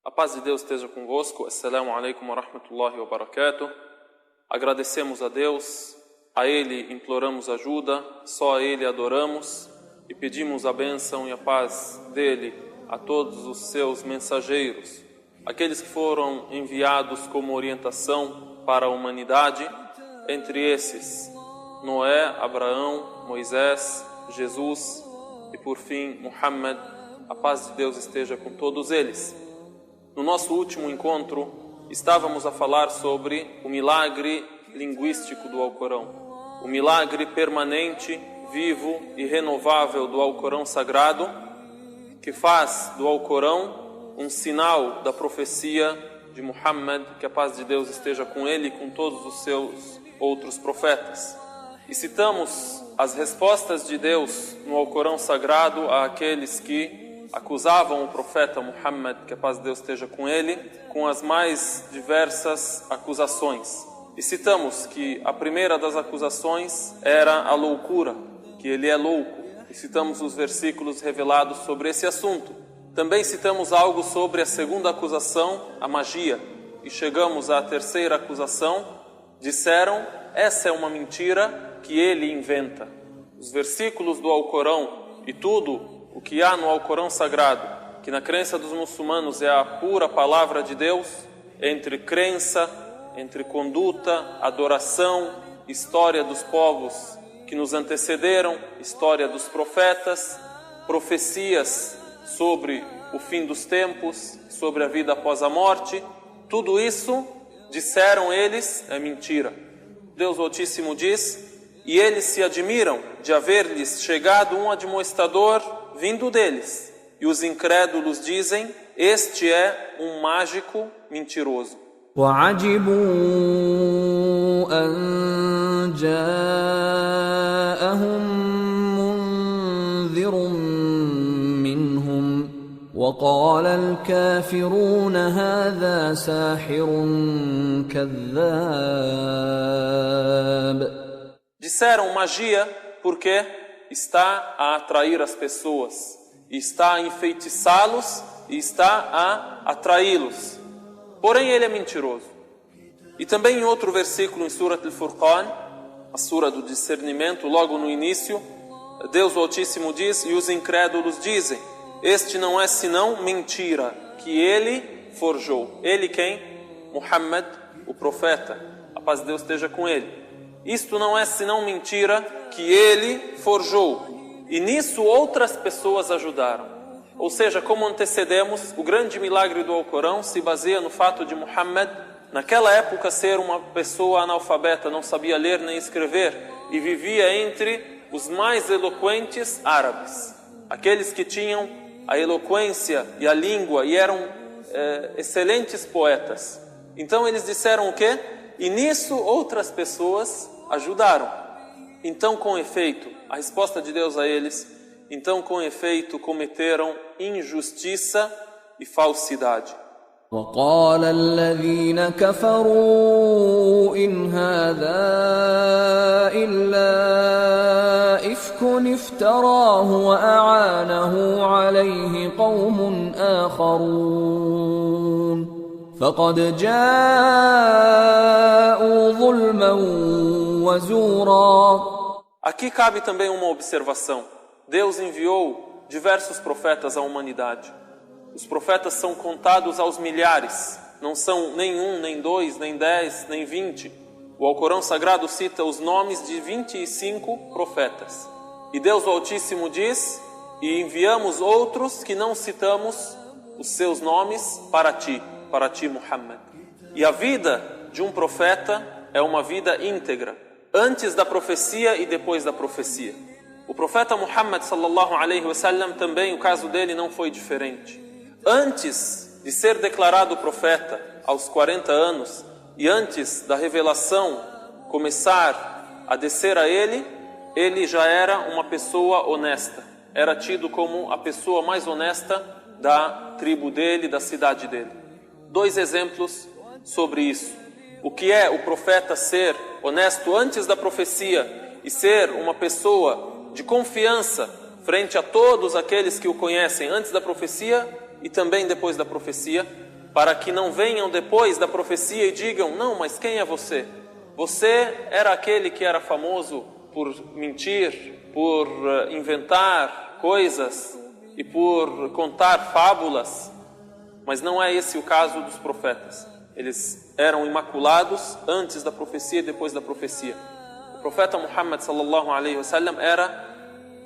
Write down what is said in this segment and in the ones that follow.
A paz de Deus esteja convosco. Assalamu alaikum wa rahmatullahi wa barakatuh. Agradecemos a Deus, a Ele imploramos ajuda, só a Ele adoramos e pedimos a bênção e a paz dEle a todos os seus mensageiros, aqueles que foram enviados como orientação para a humanidade, entre esses Noé, Abraão, Moisés, Jesus e por fim Muhammad. A paz de Deus esteja com todos eles. No nosso último encontro, estávamos a falar sobre o milagre linguístico do Alcorão, o milagre permanente, vivo e renovável do Alcorão Sagrado, que faz do Alcorão um sinal da profecia de Muhammad, que a paz de Deus esteja com ele e com todos os seus outros profetas. E citamos as respostas de Deus no Alcorão Sagrado àqueles que acusavam o profeta Muhammad, que a paz de Deus esteja com ele, com as mais diversas acusações. E citamos que a primeira das acusações era a loucura, que ele é louco. E citamos os versículos revelados sobre esse assunto. Também citamos algo sobre a segunda acusação, a magia. E chegamos à terceira acusação. Disseram, essa é uma mentira que ele inventa. Os versículos do Alcorão e tudo o que há no Alcorão Sagrado, que na crença dos muçulmanos é a pura palavra de Deus, entre crença, entre conduta, adoração, história dos povos que nos antecederam, história dos profetas, profecias sobre o fim dos tempos, sobre a vida após a morte, tudo isso, disseram eles, é mentira. Deus Altíssimo diz, e eles se admiram de haver-lhes chegado um admoestador vindo deles. E os incrédulos dizem, este é um mágico mentiroso. وَعَجِبُوا أَنْ جَاءَهُمْ مُنذِرٌ مِّنْهُمْ وَقَالَ الْكَافِرُونَ هَذَا سَاحِرٌ كَذَّابٌ. Disseram magia porque está a atrair as pessoas, está a enfeitiçá-los e está a atraí-los. Porém, ele é mentiroso. E também em outro versículo em Surat Al-Furqan, a Sura do discernimento, logo no início, Deus Altíssimo diz, e os incrédulos dizem, este não é senão mentira, que ele forjou. Ele quem? Muhammad, o profeta. A paz de Deus esteja com ele. Isto não é senão mentira que ele forjou. E nisso outras pessoas ajudaram. Ou seja, como antecedemos, o grande milagre do Alcorão se baseia no fato de Muhammad, naquela época, ser uma pessoa analfabeta, não sabia ler nem escrever, e vivia entre os mais eloquentes árabes. Aqueles que tinham a eloquência e a língua e eram excelentes poetas. Então eles disseram o quê? E nisso outras pessoas ajudaram. Então, com efeito, a resposta de Deus a eles, então, com efeito, cometeram injustiça e falsidade. وَقَالَ الَّذِينَ كَفَرُوا إِنْ هَذَا إِلَّا إِفْكٌ افْتَرَاهُ وَأَعَانَهُ عَلَيْهِ قَوْمٌ آخَرُونَ فَقَدْ جَاءُوا ظُلْمًا وَزُورًا. Aqui cabe também uma observação. Deus enviou diversos profetas à humanidade. Os profetas são contados aos milhares. Não são nem um, nem dois, nem 10, nem 20. O Alcorão Sagrado cita os nomes de 25 profetas. E Deus Altíssimo diz, e enviamos outros que não citamos os seus nomes para ti Muhammad. E a vida de um profeta é uma vida íntegra, antes da profecia e depois da profecia. O profeta Muhammad sallallahu alaihi wasallam também, o caso dele não foi diferente. Antes de ser declarado profeta, aos 40 anos, e antes da revelação começar a descer a ele já era uma pessoa honesta. Era tido como a pessoa mais honesta da tribo dele, da cidade dele. 2 exemplos sobre isso. O que é o profeta ser honesto antes da profecia e ser uma pessoa de confiança frente a todos aqueles que o conhecem antes da profecia e também depois da profecia. para que não venham depois da profecia e digam: não, mas quem é você? Você era aquele que era famoso por mentir, por inventar coisas e por contar fábulas. Mas não é esse o caso dos profetas. Eles eram imaculados antes da profecia e depois da profecia. O profeta Muhammad sallallahu alaihi wasallam era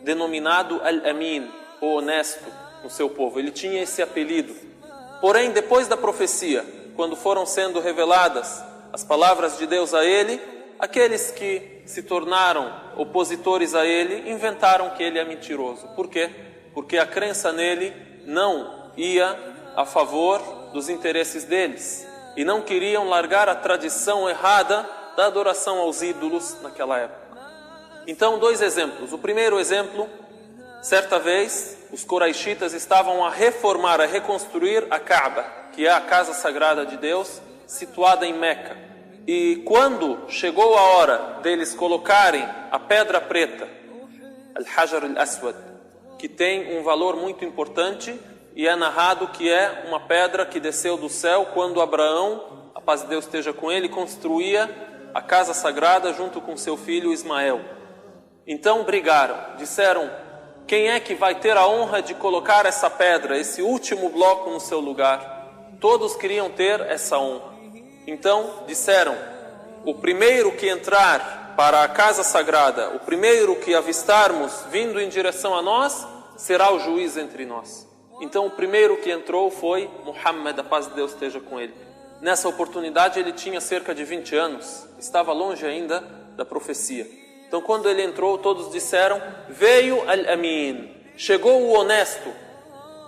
denominado Al-Amin, o honesto, no seu povo. Ele tinha esse apelido. Porém, depois da profecia, quando foram sendo reveladas as palavras de Deus a ele, aqueles que se tornaram opositores a ele inventaram que ele é mentiroso. Por quê? Porque a crença nele não ia a favor dos interesses deles e não queriam largar a tradição errada da adoração aos ídolos naquela época. Então, 2 exemplos. O primeiro exemplo, certa vez, os Quraishitas estavam a reformar, a reconstruir a Kaaba, que é a casa sagrada de Deus, situada em Meca. E quando chegou a hora deles colocarem a pedra preta, Al-Hajar al-Aswad, que tem um valor muito importante, e é narrado que é uma pedra que desceu do céu quando Abraão, a paz de Deus esteja com ele, construía a casa sagrada junto com seu filho Ismael. Então brigaram, disseram: quem é que vai ter a honra de colocar essa pedra, esse último bloco no seu lugar? Todos queriam ter essa honra. Então disseram: o primeiro que entrar para a casa sagrada, o primeiro que avistarmos vindo em direção a nós, será o juiz entre nós. Então o primeiro que entrou foi Muhammad, a paz de Deus esteja com ele. Nessa oportunidade ele tinha cerca de 20 anos, estava longe ainda da profecia. Então quando ele entrou, todos disseram: veio Al-Amin, chegou o honesto,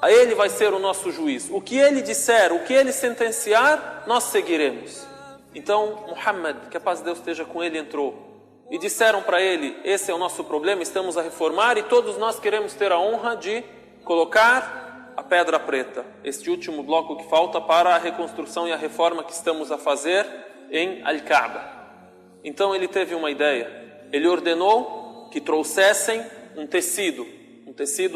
a ele vai ser o nosso juiz. O que ele disser, o que ele sentenciar, nós seguiremos. Então Muhammad, que a paz de Deus esteja com ele, entrou. E disseram para ele: esse é o nosso problema, estamos a reformar e todos nós queremos ter a honra de colocar a pedra preta, este último bloco que falta para a reconstrução e a reforma que estamos a fazer em Al-Kaaba. Então ele teve uma ideia. Ele ordenou que trouxessem um tecido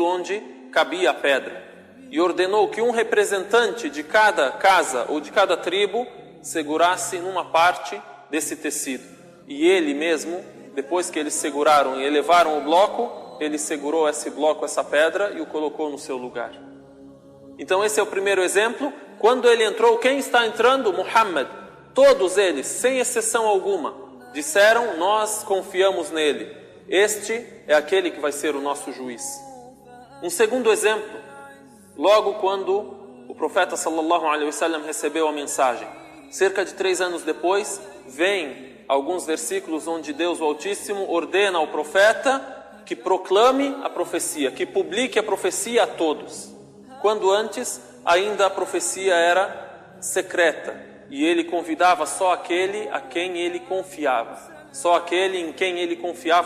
onde cabia a pedra. E ordenou que um representante de cada casa ou de cada tribo segurasse numa parte desse tecido. E ele mesmo, depois que eles seguraram e elevaram o bloco, ele segurou esse bloco, essa pedra, e o colocou no seu lugar. Então esse é o primeiro exemplo. Quando ele entrou, quem está entrando? Muhammad. Todos eles, sem exceção alguma, disseram: nós confiamos nele. Este é aquele que vai ser o nosso juiz. Um segundo exemplo, logo quando o profeta sallallahu alaihi wasallam recebeu a mensagem, cerca de 3 anos depois, vem alguns versículos onde Deus, o Altíssimo, ordena ao profeta que proclame a profecia, que publique a profecia a todos. Quando antes ainda a profecia era secreta e ele convidava só aquele a quem ele confiava, só aquele em quem ele confiava